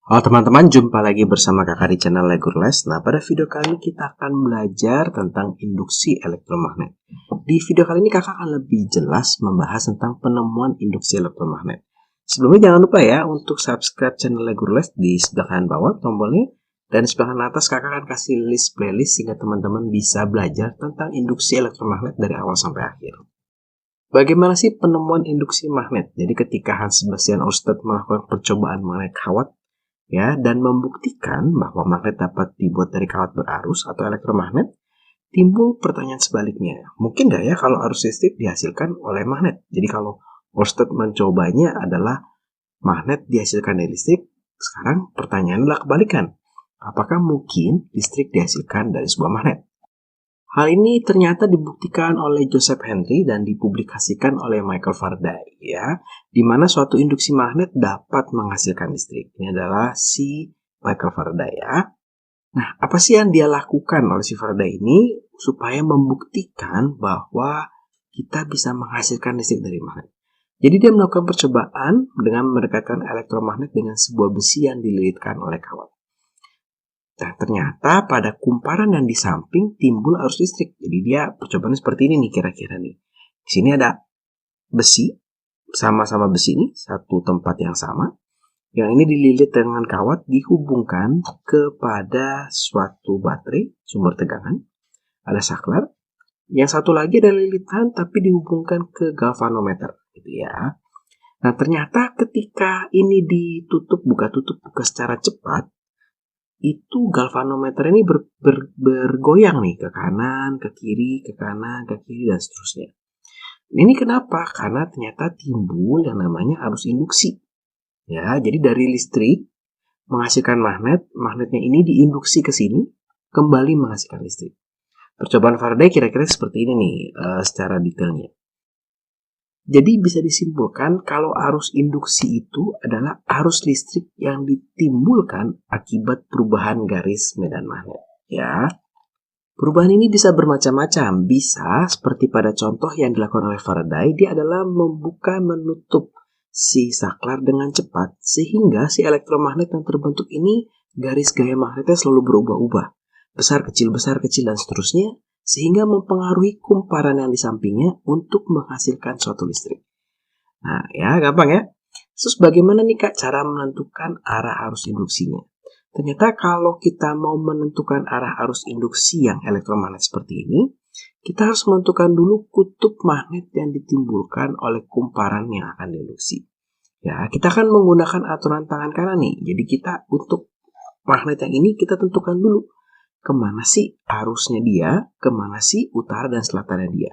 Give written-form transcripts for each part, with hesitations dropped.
Halo teman-teman, jumpa lagi bersama kakak di channel Lego Les. Nah, pada video kali ini kita akan belajar tentang induksi elektromagnet. Di video kali ini kakak akan lebih jelas membahas tentang penemuan induksi elektromagnet. Sebelumnya jangan lupa ya untuk subscribe channel Lego Les di sebelah kanan bawah tombolnya. Dan di sebelah kanan atas kakak akan kasih list playlist sehingga teman-teman bisa belajar tentang induksi elektromagnet dari awal sampai akhir. Bagaimana sih penemuan induksi magnet? Jadi ketika Hans Sebastian Ørsted melakukan percobaan mengenai kawat ya, dan membuktikan bahwa magnet dapat dibuat dari kawat berarus atau elektromagnet, timbul pertanyaan sebaliknya. Mungkin nggak ya kalau arus listrik dihasilkan oleh magnet? Jadi kalau Ørsted mencobanya adalah magnet dihasilkan dari listrik, sekarang pertanyaannya adalah kebalikan. Apakah mungkin listrik dihasilkan dari sebuah magnet? Hal ini ternyata dibuktikan oleh Joseph Henry dan dipublikasikan oleh Michael Faraday, ya, di mana suatu induksi magnet dapat menghasilkan listrik. Ini adalah si Michael Faraday, ya. Nah, apa sih yang dia lakukan oleh si Faraday ini supaya membuktikan bahwa kita bisa menghasilkan listrik dari magnet? Jadi dia melakukan percobaan dengan mendekatkan elektromagnet dengan sebuah besi yang dililitkan oleh kawat. Nah, ternyata pada kumparan yang di samping timbul arus listrik. Jadi dia percobaan seperti ini nih kira-kira nih. Di sini ada besi, sama-sama besi ini, satu tempat yang sama. Yang ini dililit dengan kawat dihubungkan kepada suatu baterai, sumber tegangan. Ada saklar. Yang satu lagi ada lilitan tapi dihubungkan ke galvanometer. Gitu ya. Nah, ternyata ketika ini ditutup, buka secara cepat, itu galvanometer ini bergoyang nih ke kanan, ke kiri, ke kanan, ke kiri, dan seterusnya. Ini kenapa? Karena ternyata timbul yang namanya arus induksi. Ya, jadi dari listrik menghasilkan magnet, magnetnya ini diinduksi ke sini, kembali menghasilkan listrik. Percobaan Faraday kira-kira seperti ini nih secara detailnya. Jadi bisa disimpulkan kalau arus induksi itu adalah arus listrik yang ditimbulkan akibat perubahan garis medan magnet. Ya, perubahan ini bisa bermacam-macam. Bisa seperti pada contoh yang dilakukan oleh Faraday, dia adalah membuka menutup si saklar dengan cepat sehingga si elektromagnet yang terbentuk ini garis gaya magnetnya selalu berubah-ubah. Besar, kecil, dan seterusnya. Sehingga mempengaruhi kumparan yang di sampingnya untuk menghasilkan suatu listrik. Nah, ya gampang ya. Terus bagaimana nih Kak cara menentukan arah arus induksinya? Ternyata kalau kita mau menentukan arah arus induksi yang elektromagnet seperti ini, kita harus menentukan dulu kutub magnet yang ditimbulkan oleh kumparan yang akan diinduksi. Ya, kita akan menggunakan aturan tangan kanan nih. Jadi kita untuk magnet yang ini kita tentukan dulu kemana sih arusnya dia, kemana sih utara dan selatannya dia.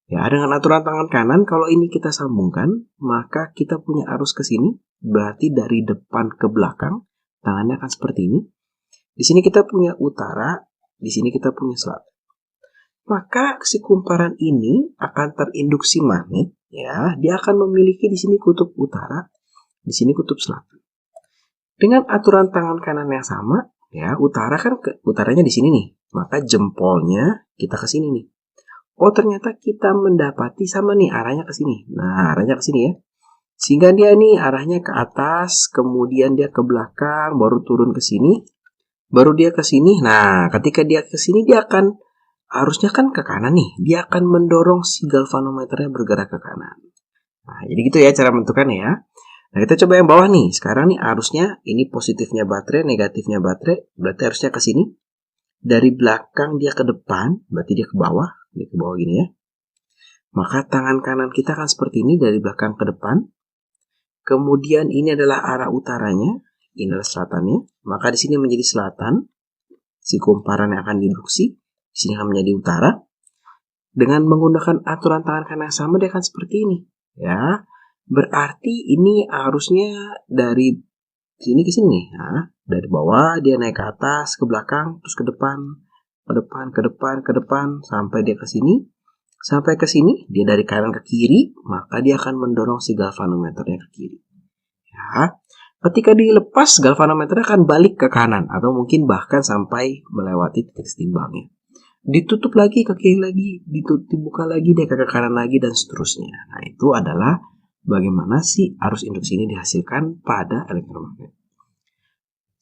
Ya, dengan aturan tangan kanan, kalau ini kita sambungkan, maka kita punya arus ke sini, berarti dari depan ke belakang, tangannya akan seperti ini. Di sini kita punya utara, di sini kita punya selatan. Maka si kumparan ini akan terinduksi magnet, ya, dia akan memiliki di sini kutub utara, di sini kutub selatan. Dengan aturan tangan kanan yang sama, ya, utara kan utaranya di sini nih. Maka jempolnya kita ke sini nih. Oh, ternyata kita mendapati sama nih arahnya ke sini. Nah, arahnya ke sini ya. Sehingga dia nih arahnya ke atas, kemudian dia ke belakang, baru turun ke sini, baru dia ke sini. Nah, ketika dia ke sini dia akan arusnya kan ke kanan nih. Dia akan mendorong si galvanometernya bergerak ke kanan. Nah, jadi gitu ya cara menentukannya ya. Nah, kita coba yang bawah nih. Sekarang nih arusnya, ini positifnya baterai, negatifnya baterai, berarti arusnya ke sini. Dari belakang dia ke depan, berarti dia ke bawah. Ini ke bawah gini ya. Maka tangan kanan kita akan seperti ini, dari belakang ke depan. Kemudian ini adalah arah utaranya, ini adalah selatannya. Maka di sini menjadi selatan. Si kumparan yang akan diinduksi, di sini akan menjadi utara. Dengan menggunakan aturan tangan kanan yang sama, dia akan seperti ini. Ya. Berarti ini arusnya dari sini ke sini. Nah, dari bawah dia naik ke atas, ke belakang, terus ke depan, ke depan, sampai dia ke sini. Sampai ke sini, dia dari kanan ke kiri, maka dia akan mendorong si galvanometernya ke kiri. Ya, ketika dilepas, galvanometernya akan balik ke kanan, atau mungkin bahkan sampai melewati titik timbangnya. Ditutup lagi, ke kiri lagi, dibuka lagi, dia ke kanan lagi, dan seterusnya. Nah, itu adalah bagaimana sih arus induksi ini dihasilkan pada elektromagnet.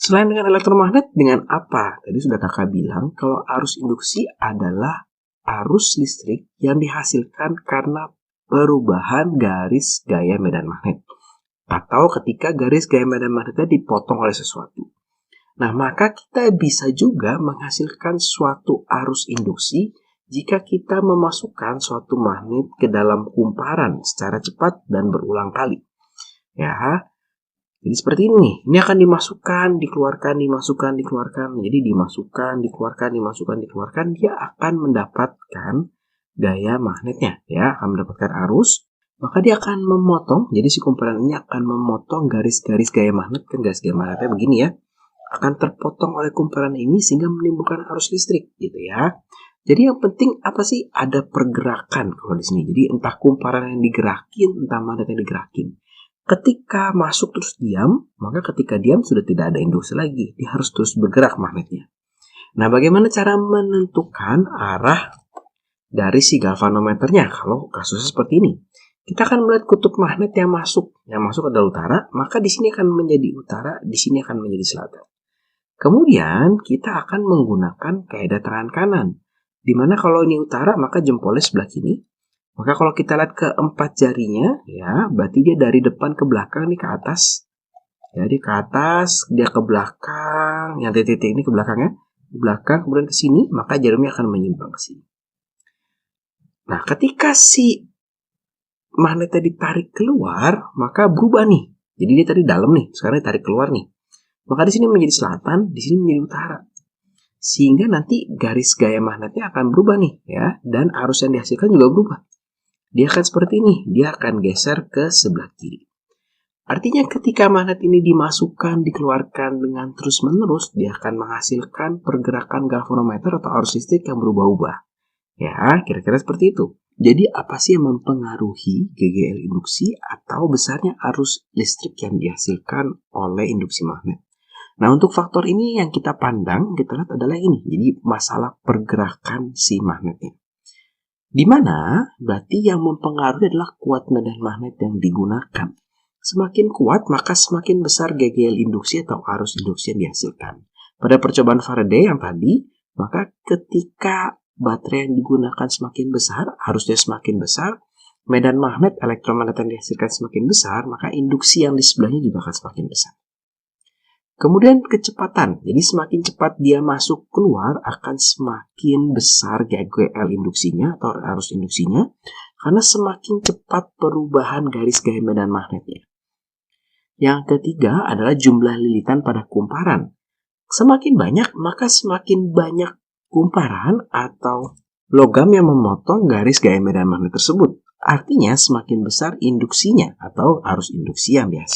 Selain dengan elektromagnet, dengan apa? Tadi sudah kakak bilang kalau arus induksi adalah arus listrik yang dihasilkan karena perubahan garis gaya medan magnet, atau ketika garis gaya medan magnetnya dipotong oleh sesuatu. Nah, maka kita bisa juga menghasilkan suatu arus induksi jika kita memasukkan suatu magnet ke dalam kumparan secara cepat dan berulang kali. Ya, jadi seperti ini. Ini akan dimasukkan, dikeluarkan, dimasukkan, dikeluarkan. Jadi dimasukkan, dikeluarkan, dimasukkan, dikeluarkan. Dia akan mendapatkan gaya magnetnya. Ya, akan mendapatkan arus. Maka dia akan memotong. Jadi si kumparan ini akan memotong garis-garis gaya magnet. Kan garis gaya magnetnya begini ya. Akan terpotong oleh kumparan ini sehingga menimbulkan arus listrik gitu ya. Jadi yang penting apa sih? Ada pergerakan kalau di sini. Jadi entah kumparan yang digerakin, entah magnet yang digerakin. Ketika masuk terus diam, maka ketika diam sudah tidak ada induksi lagi. Dia harus terus bergerak magnetnya. Nah, bagaimana cara menentukan arah dari si galvanometernya kalau kasusnya seperti ini? Kita akan melihat kutub magnet yang masuk. Yang masuk adalah utara, maka di sini akan menjadi utara, di sini akan menjadi selatan. Kemudian kita akan menggunakan kaidah tangan kanan. Dimana kalau ini utara, maka jempolnya sebelah kiri. Maka kalau kita lihat ke 4 jarinya, ya, berarti dia dari depan ke belakang nih ke atas. Jadi ke atas, dia ke belakang, yang titik-titik ini ke belakangnya, ke belakang, kemudian ke sini, maka jarumnya akan menyimpang ke sini. Nah, ketika si magnetnya ditarik keluar, maka berubah nih. Jadi dia tadi dalam nih, sekarang ditarik keluar nih. Maka di sini menjadi selatan, di sini menjadi utara. Sehingga nanti garis gaya magnetnya akan berubah nih, ya, dan arus yang dihasilkan juga berubah. Dia akan seperti ini, dia akan geser ke sebelah kiri. Artinya ketika magnet ini dimasukkan, dikeluarkan dengan terus-menerus, dia akan menghasilkan pergerakan galvanometer atau arus listrik yang berubah-ubah. Ya, kira-kira seperti itu. Jadi apa sih yang mempengaruhi GGL induksi atau besarnya arus listrik yang dihasilkan oleh induksi magnet? Nah, untuk faktor ini yang kita pandang, kita lihat adalah ini. Jadi masalah pergerakan si magnetnya. Di mana berarti yang mempengaruhi adalah kuat medan magnet yang digunakan. Semakin kuat, maka semakin besar GGL induksi atau arus induksi yang dihasilkan. Pada percobaan Faraday yang tadi, maka ketika baterai yang digunakan semakin besar, arusnya semakin besar, medan magnet elektromagnet yang dihasilkan semakin besar, maka induksi yang di sebelahnya juga akan semakin besar. Kemudian kecepatan, jadi semakin cepat dia masuk keluar akan semakin besar GGL induksinya atau arus induksinya, karena semakin cepat perubahan garis gaya medan magnetnya. Yang ketiga adalah jumlah lilitan pada kumparan. Semakin banyak, maka semakin banyak kumparan atau logam yang memotong garis gaya medan magnet tersebut. Artinya semakin besar induksinya atau arus induksi yang dihasilkan.